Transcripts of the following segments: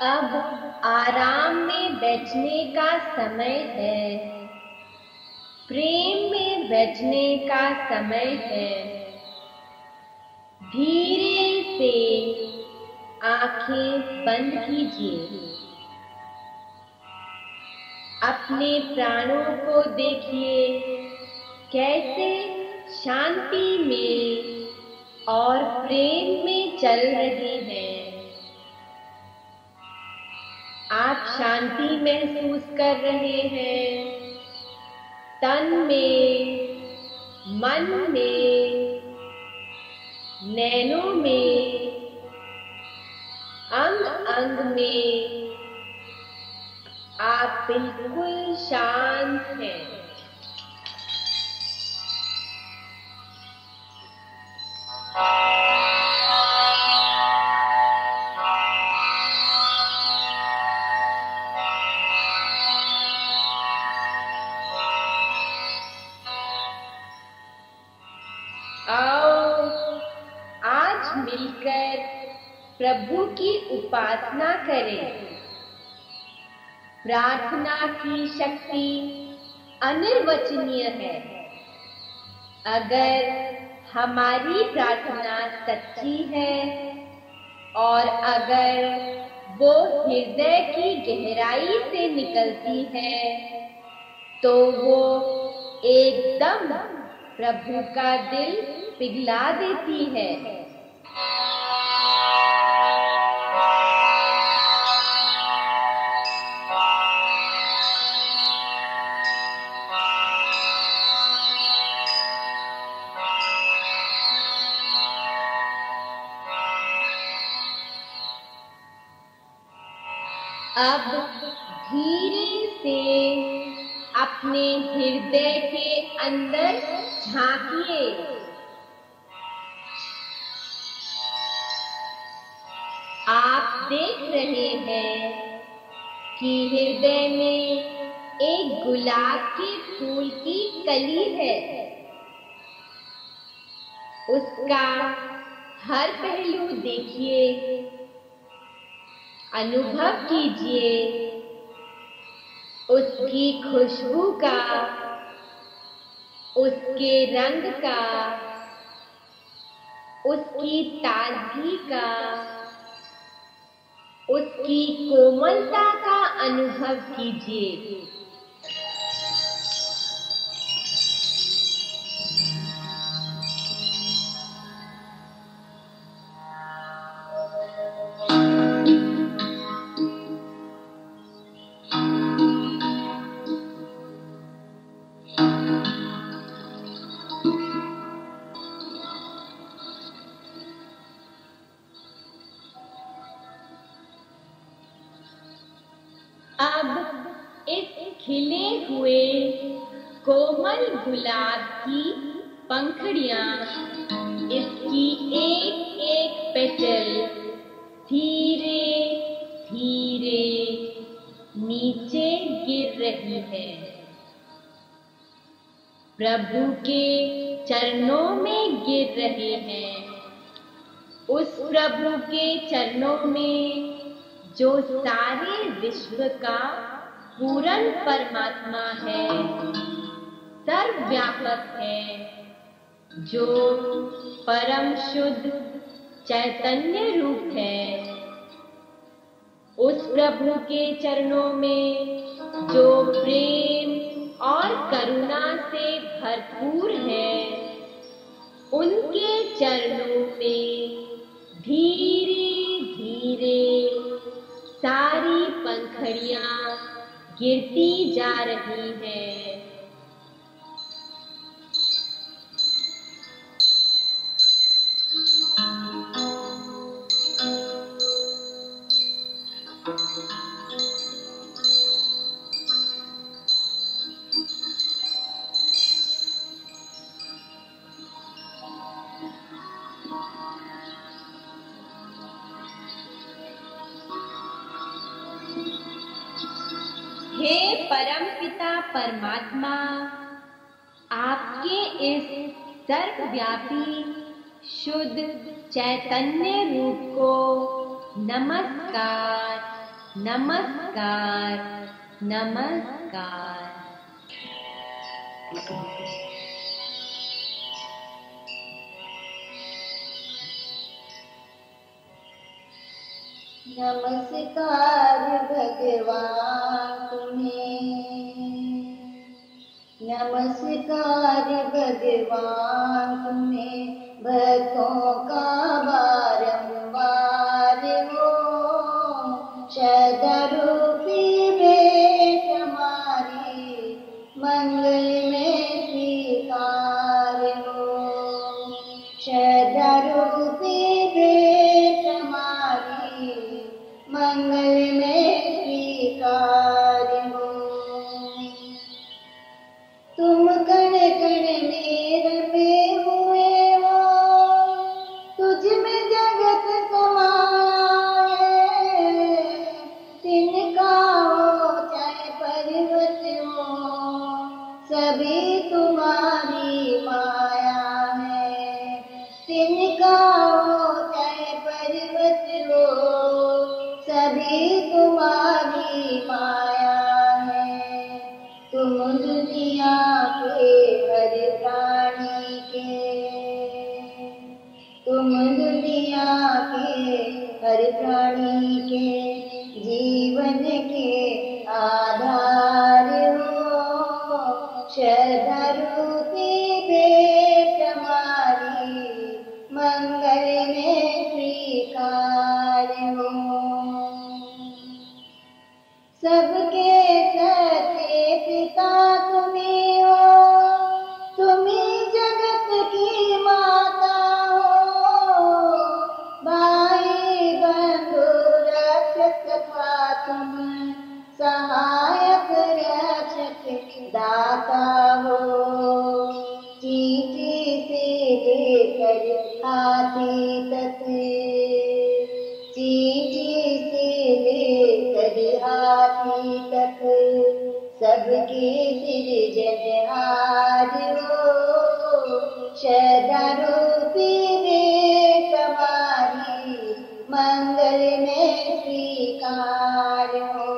अब आराम में बैठने का समय है, प्रेम में बैठने का समय है। धीरे से आंखें बंद कीजिए। अपने प्राणों को देखिए, कैसे शांति में और प्रेम में चल रहे हैं। आप शांति महसूस कर रहे हैं, तन में, मन में, नैनों में, अंग अंग में। आप बिल्कुल शांत हैं। आओ आज मिलकर प्रभु की उपासना करें। प्रार्थना की शक्ति अनिर्वचनीय है। अगर हमारी प्रार्थना सच्ची है और अगर वो हृदय की गहराई से निकलती है, तो वो एकदम प्रभु का दिल पिघला देती है। अब धीरे से अपने हृदय के अंदर झांकिए। आप देख रहे हैं कि हृदय में एक गुलाब के फूल की कली है। उसका हर पहलू देखिए, अनुभव कीजिए उसकी खुशबू का, उसके रंग का, उसकी ताजगी का, उसकी कोमलता का अनुभव कीजिए। अब इस खिले हुए कोमल गुलाब की पंखुड़ियां, इसकी एक एक पेटल धीरे धीरे नीचे गिर रही है। प्रभु के चरणों में गिर रहे हैं। उस प्रभु के चरणों में जो सारे विश्व का पूर्ण परमात्मा है, सर्वव्यापक है, जो परम शुद्ध चैतन्य रूप है। उस प्रभु के चरणों में जो प्रेम और करुणा से भरपूर है, उनके चरणों में धीरे धीरे सारी पंखुड़ियां गिरती जा रही हैं। हे परमपिता परमात्मा, आपके इस सर्वव्यापी शुद्ध चैतन्य रूप को नमस्कार नमस्कार, नमस्कार। नमस्कार भगवान तुम्हें, नमस्कार भगवान तुम्हें, भक्तों का बारंबार हो, श्रद्धा रूपी भेंट हमारी मंगल में स्वीकार हो, श्रद्धा रूपी भेंट हमारी मंगल में स्वीकार हो। तुम कण कण में रमे हुए हो, तुझ में जगत समाया है, तिनका हो चाहे पर्वत हो, सभी तुम्हारी माया है, तिनका हो चाहे पर्वत हो, सभी तुम्हारी माया है। तुम दुनिया के हर प्राणी के, तुम दुनिया के हर प्राणी के जीवन के आधार हो, श्रद्धा रूपी भेंट हमारी मंगल में स्वीकार हो। सबके सत्य पिता तुम्ही हो, तुम्ही जगत की माता हो, भाई बंधु रक्षक था तुम, सहायक रक्षक दाता हो, चींटी से लेकर हाथी तक, चींटी से लेकर हाथी तक, सबके सृजनहार हो, श्रद्धा रूपी भेंट हमारी मंगल में स्वीकार हो।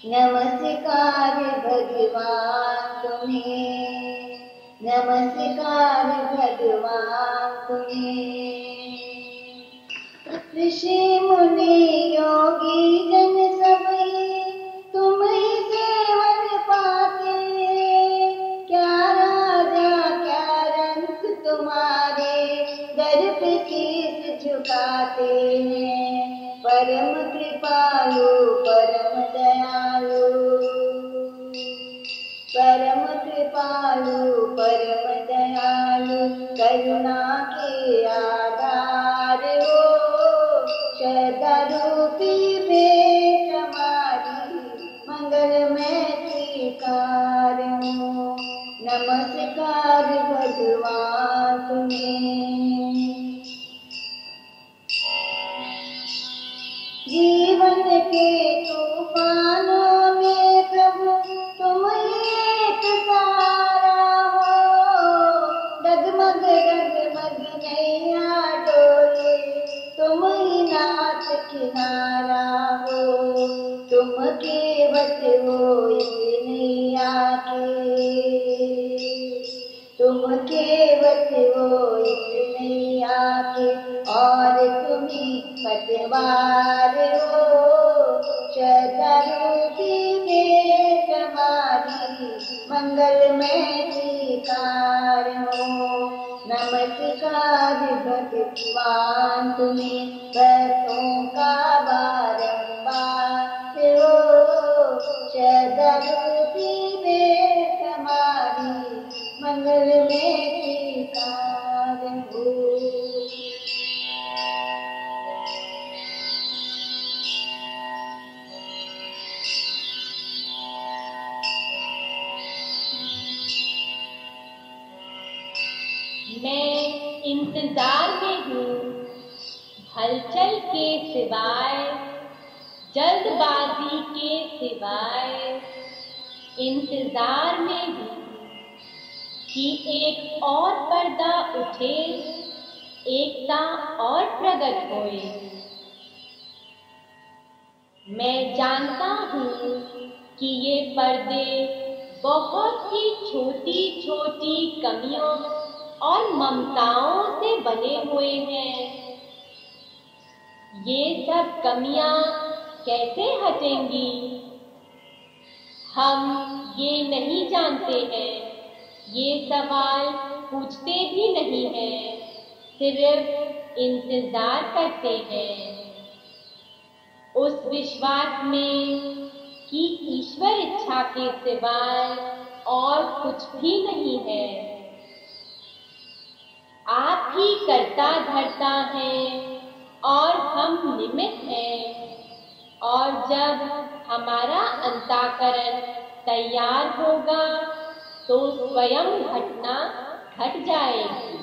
नमस्कार भगवान तुम्हें, नमस्कार भगवान तुम्हें, ऋषि मुनि योगी जन सभी तुम ही सेवन पाते, क्या राजा क्या रंग तुम्हारे दर पे शीस झुकाते हैं, परम कृपालु परम दयालु, परम कृपालु परम दयालु, करुणा के आधार हो, श्रद्धा रूपी भेंट हमारी मंगल में स्वीकार हो। नमस्कार भगवान तुम्हें, जीवन के तूफानों में प्रभु तुम ही एक सहारा हो, डगमग डगमग नैया डोले, तुम ही नाथ किनारा हो, तुम केवट हो इस नैया के, तुम केवट हो इस नैया के, और तुम्ही पतवार हो, श्रद्धा रूपी भेंट हमारी मंगल में स्वीकार हो। नमस्कार भगवान तुम्हें, भक्तों का बारंबार हो, श्रद्धा रूपी भेंट हमारी मंगल में स्वीकार हो। मैं इंतजार में हूँ हलचल के सिवाय, जल्दबाजी के सिवाय, इंतजार में हूँ कि एक और पर्दा उठे, एकता और प्रकट होए। मैं जानता हूँ कि ये पर्दे बहुत ही छोटी छोटी कमियों और ममताओं से बने हुए हैं। ये सब कमियां कैसे हटेंगी, हम ये नहीं जानते हैं। ये सवाल पूछते भी नहीं हैं, सिर्फ इंतजार करते हैं उस विश्वास में कि ईश्वर इच्छा के सिवाय और कुछ भी नहीं है। आप ही करता धरता हैं और हम निमित्त हैं, और जब हमारा अंतःकरण तैयार होगा तो स्वयं घटना घट जाएगी।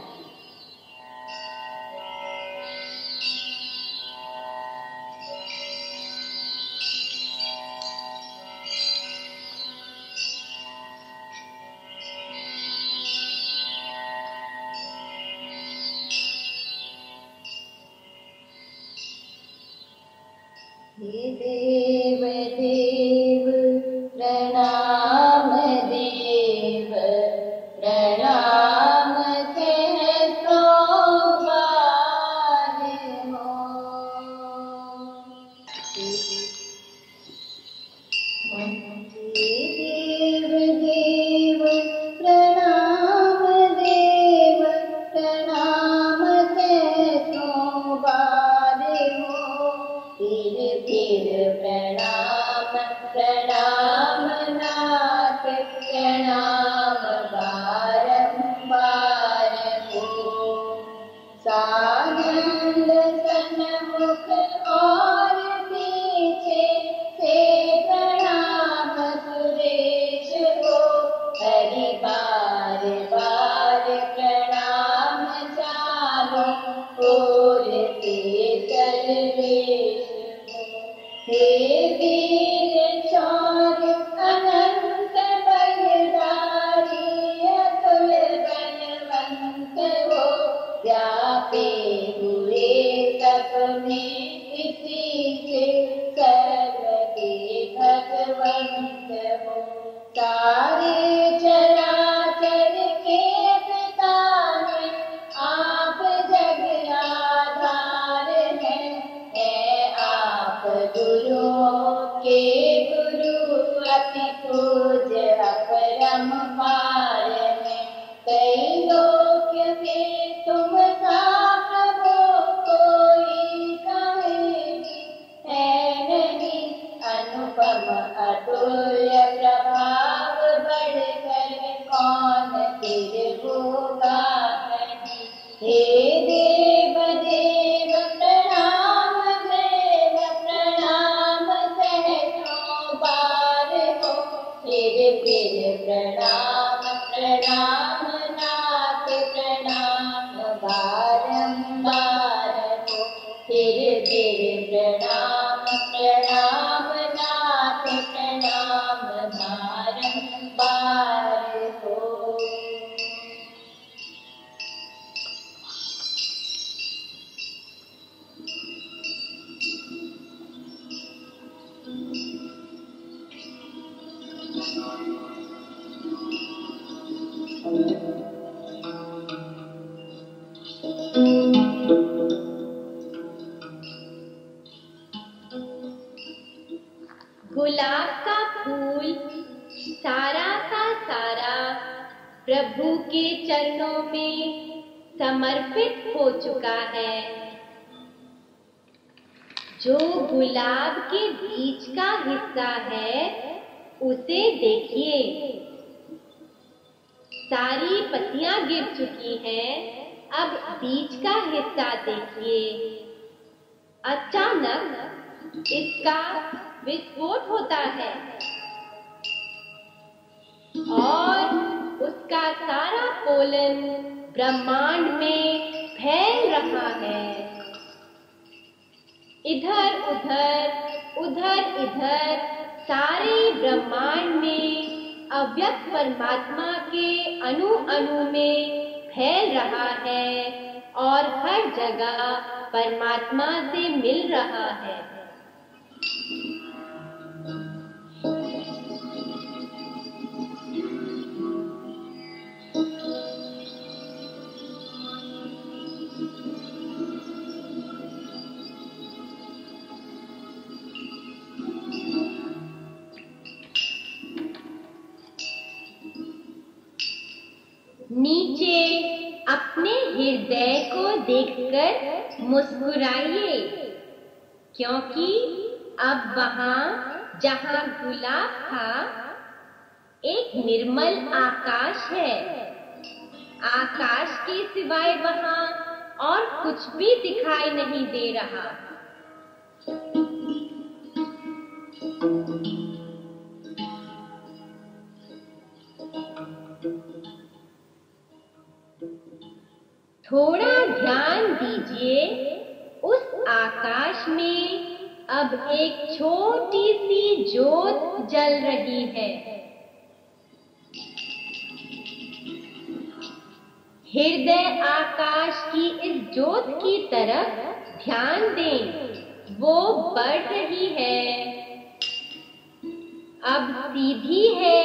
हे देव देव प्रणाम, देव प्रणाम कहतो बार हो। देव देव प्रणाम, देव प्रणाम कहतो बार हो। फिर प्रणाम प्रणाम नाथ प्रणाम बारंबार हो। सानंद सन्मुख और पीछे से प्रणाम सुरेश को। हरि बार बार प्रणाम चारों ओर से सर्वेश। हे वीर शौर्य अनंत बलधारी, अतुल बलवंत हो। व्यापे हुए सब में इसी से सर्वके भगवंत हो। सारे चराचर के पिता हैं, आप जग आधार हैं आप गुरुओं के गुरु। अति पूज्य अपरंपार हैं, कई लोक में तुम सा प्रभु कोई कहेगी है नहीं। अनुपम अतुल्य प्रभाव बढ़कर कौन फिर होगा नहीं। हे देव देव प्रणाम, देव प्रणाम सहस्रों बार हो। फिर प्रणाम प्रणाम नाथ प्रणाम बारंबार हो। फिर प्रणाम प्रणाम नाथ प्रणाम बारंबार हो। गुलाब का फूल सारा का सारा प्रभु के चरणों में समर्पित हो चुका है। जो गुलाब के बीच का हिस्सा है उसे देखिए, सारी पत्तियां गिर चुकी हैं, अब बीच का हिस्सा देखिए। अचानक इसका विस्फोट होता है और उसका सारा पोलन ब्रह्मांड में फैल रहा है। इधर उधर उधर इधर सारे ब्रह्मांड में अव्यक्त परमात्मा के अणु अणु में फैल रहा है और हर जगह परमात्मा से मिल रहा है। हृदय को देखकर मुस्कुराइए, क्योंकि अब वहां जहां गुलाब था एक निर्मल आकाश है। आकाश के सिवाय वहां और कुछ भी दिखाई नहीं दे रहा। थोड़ा ध्यान दीजिए, उस आकाश में अब एक छोटी सी ज्योत जल रही है। हृदय आकाश की इस ज्योत की तरफ ध्यान दें, वो बढ़ रही है। अब सीधी है,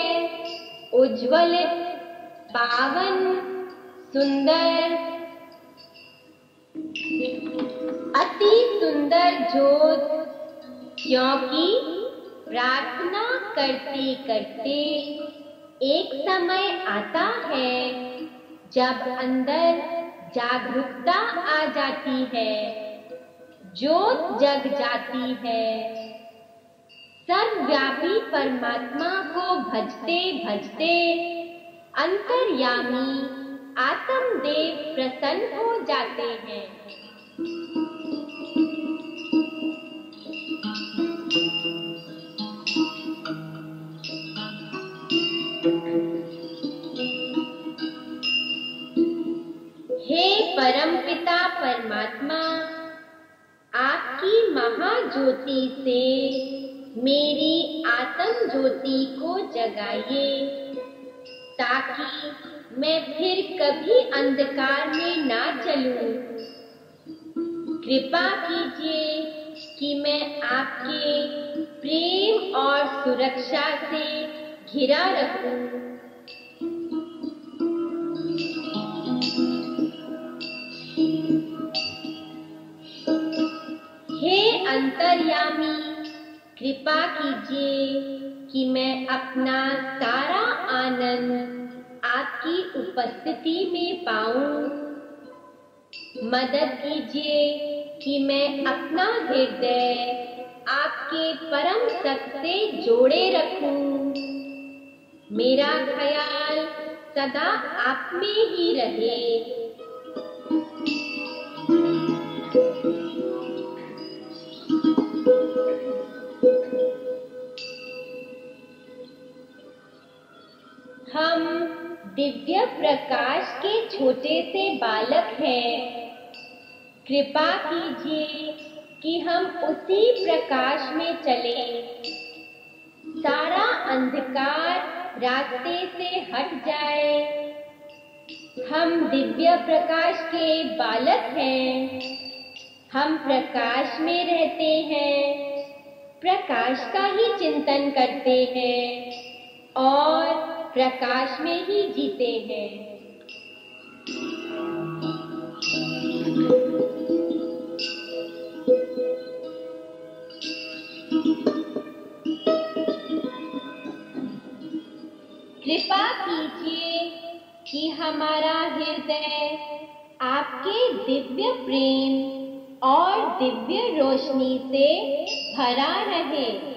उज्ज्वलित, पावन, सुंदर, अति सुंदर ज्योत, क्योंकि प्रार्थना करते करते एक समय आता है जब अंदर जागरूकता आ जाती है, ज्योत जग जाती है। सर्वव्यापी परमात्मा को भजते भजते अंतर्यामी आत्मदेव प्रसन्न हो जाते हैं। हे परमपिता परमात्मा, आपकी महाज्योति से मेरी आत्म ज्योति को जगाइए, ताकि मैं फिर कभी अंधकार में ना चलूं। कृपा कीजिए कि मैं आपके प्रेम और सुरक्षा से घिरा रहूं। हे अंतर्यामी, कृपा कीजिए कि मैं अपना सारा आनंद आपकी उपस्थिति में पाऊं। मदद कीजिए कि मैं अपना हृदय आपके परम सत्य से जोड़े रखूं। मेरा ख्याल सदा आप में ही रहे। हम दिव्य प्रकाश के छोटे से बालक हैं। कृपा कीजिए कि हम उसी प्रकाश में चलें। सारा अंधकार रास्ते से हट जाए। हम दिव्य प्रकाश के बालक हैं। हम प्रकाश में रहते हैं, प्रकाश का ही चिंतन करते हैं और प्रकाश में ही जीते हैं। कृपा कीजिए कि हमारा हृदय आपके दिव्य प्रेम और दिव्य रोशनी से भरा रहे।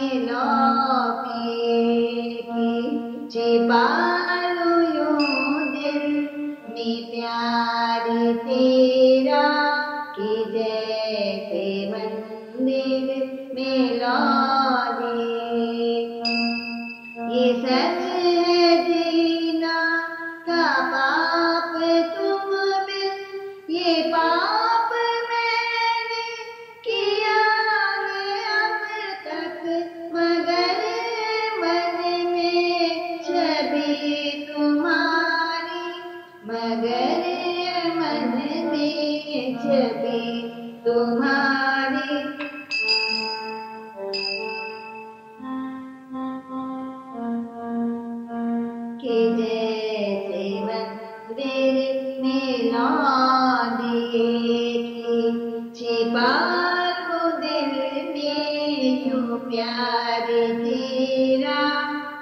मिलो पिए की छिपा लो यूं दिल में प्यार तेरा कि जैसे मंदिर में ला दे। ये सच है जीना का पाप तुम बिन, ये पाप मैंने किया है अब तक, मगर मन में छवि तुम्हारी, मगर मन में छवि तुम्हारी। कि जैसे मंदिर में ला दिए कि छिपा लो दिल में यूं प्यार तेरा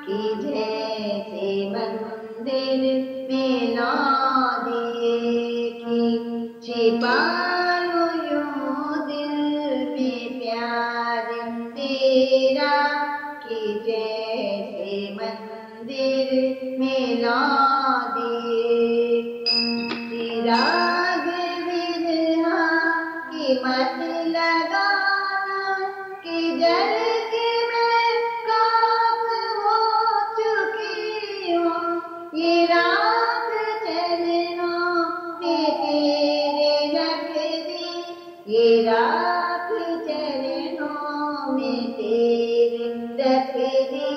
कि जैसे मंदिर में ला दिए कि छिपा लो यूं दिल में प्यार तेरा कि जैसे मंदिर में ला दिए। राग विरहा की मत लगाना कि जल के मैं खाक हो चुकी हूँ, ये रात चरणों में तेरे रख दी, ये रात चरणों में तेरे रख दी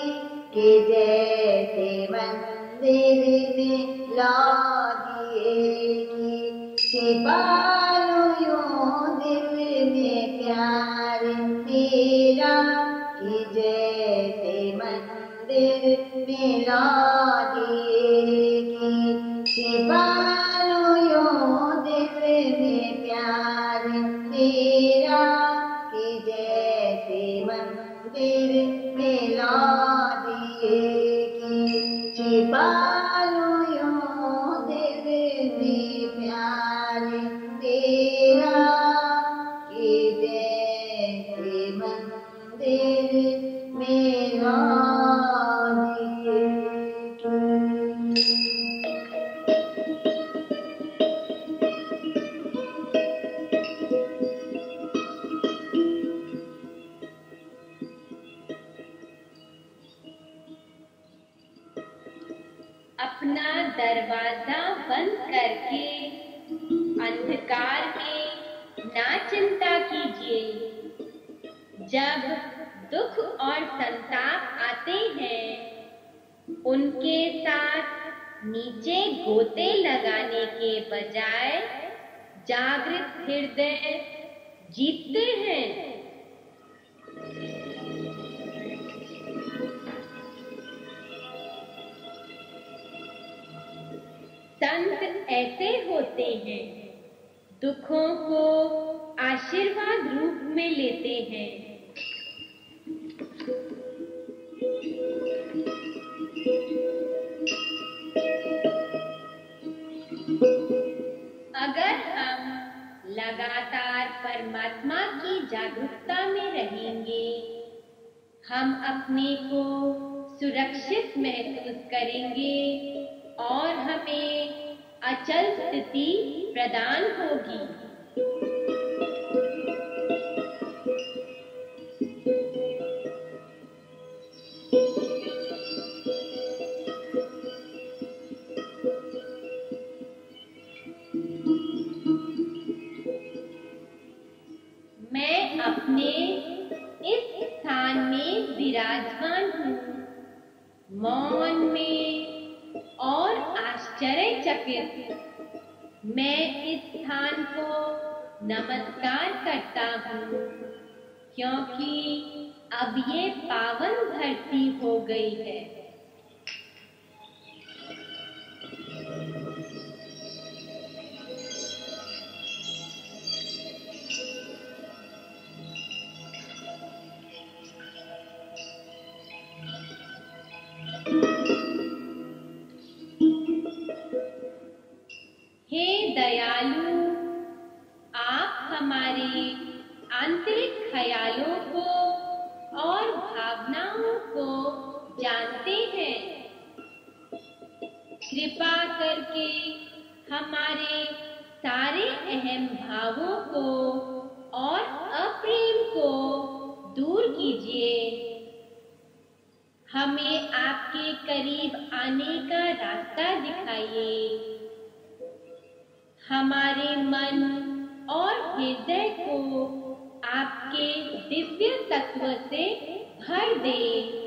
कि जैसे मंदिर में ला दिए कि छिपा लो यूं दिल में प्यार तेरा कि जैसे मंदिर में ला दिए कि छिपा लो यूं दिल में प्यार तेरा कि जैसे मंदिर में ला दिए कि छिपा लो यूं दिल में प्यार तेरा कि जैसे मंदिर में ला दिए। अपना दरवाजा बंद करके अंधकार में ना चिंता कीजिए। जब दुख और संताप आते हैं, उनके साथ नीचे गोते लगाने के बजाय जागृत हृदय जीतते हैं। संत ऐसे होते हैं, दुखों को आशीर्वाद रूप में लेते हैं। अगर हम लगातार परमात्मा की जागरूकता में रहेंगे, हम अपने को सुरक्षित महसूस करेंगे और हमें अचल स्थिति प्रदान होगी। मैं अपने इस स्थान में विराजमान हूँ, मौन में और आश्चर्यचकित। मैं इस स्थान को नमस्कार करता हूँ, क्योंकि अब ये पावन धरती हो गई है। हे दयालु, आप हमारे आंतरिक ख्यालों को और भावनाओं भावनाओं को जानते हैं। कृपा करके हमारे सारे अहम भावों को और अप्रेम को दूर कीजिए। हमें आपके करीब आने का रास्ता दिखाइए। हमारे मन और हृदय को आपके दिव्य तत्व से भर दें।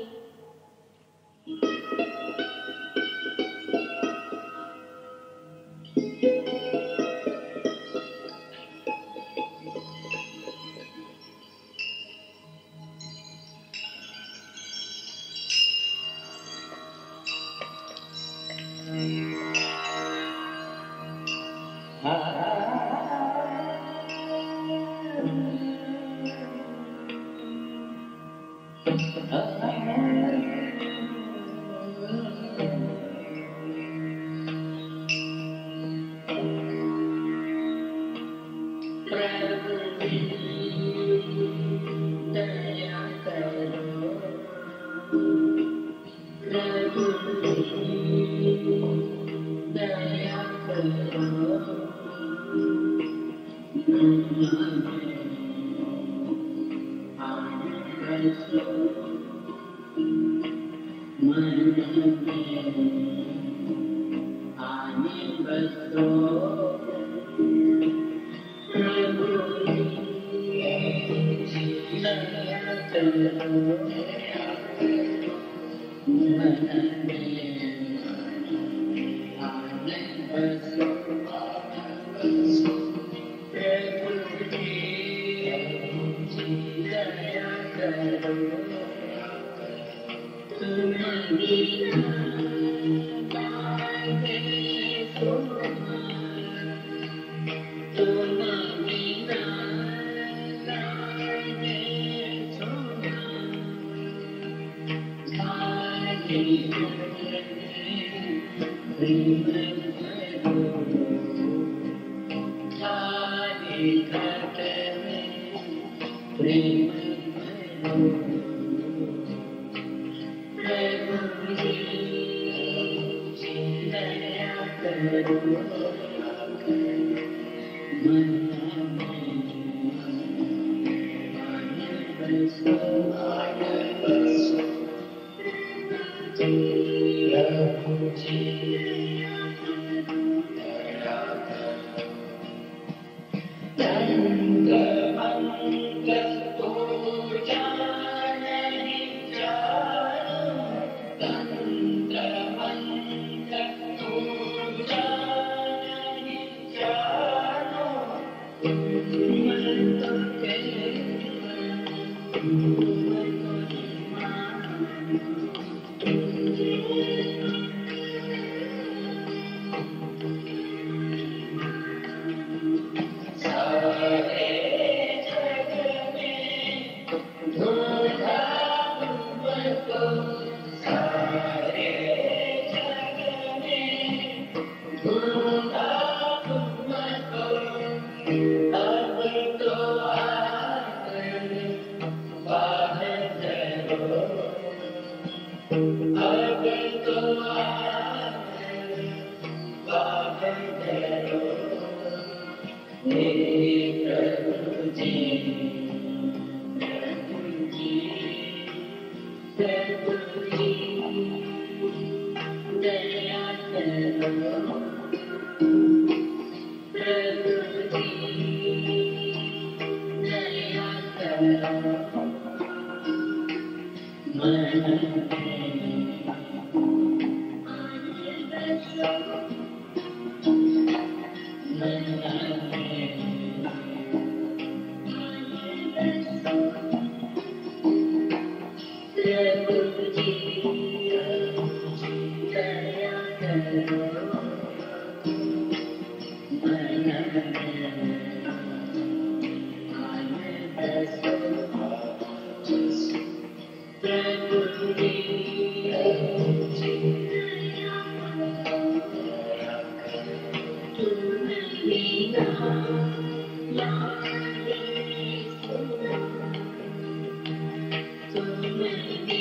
Thank you.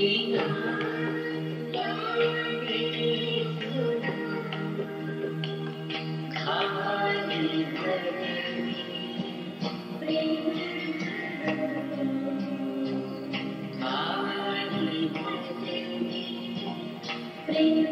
Thank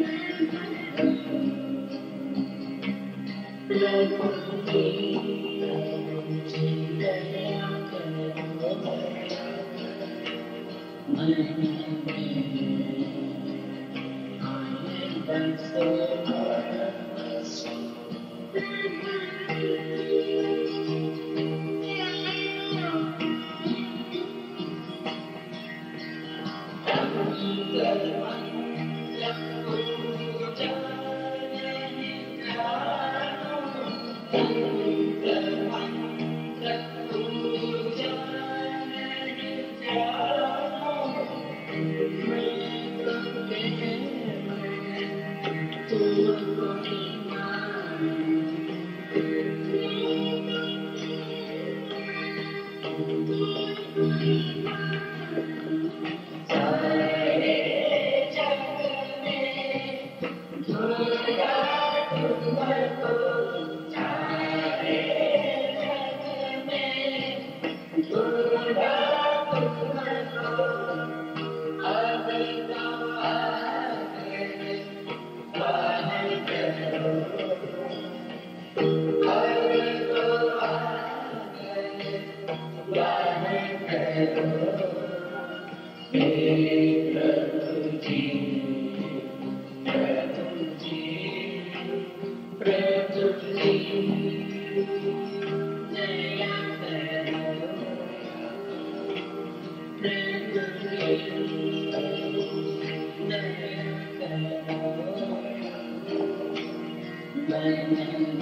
you.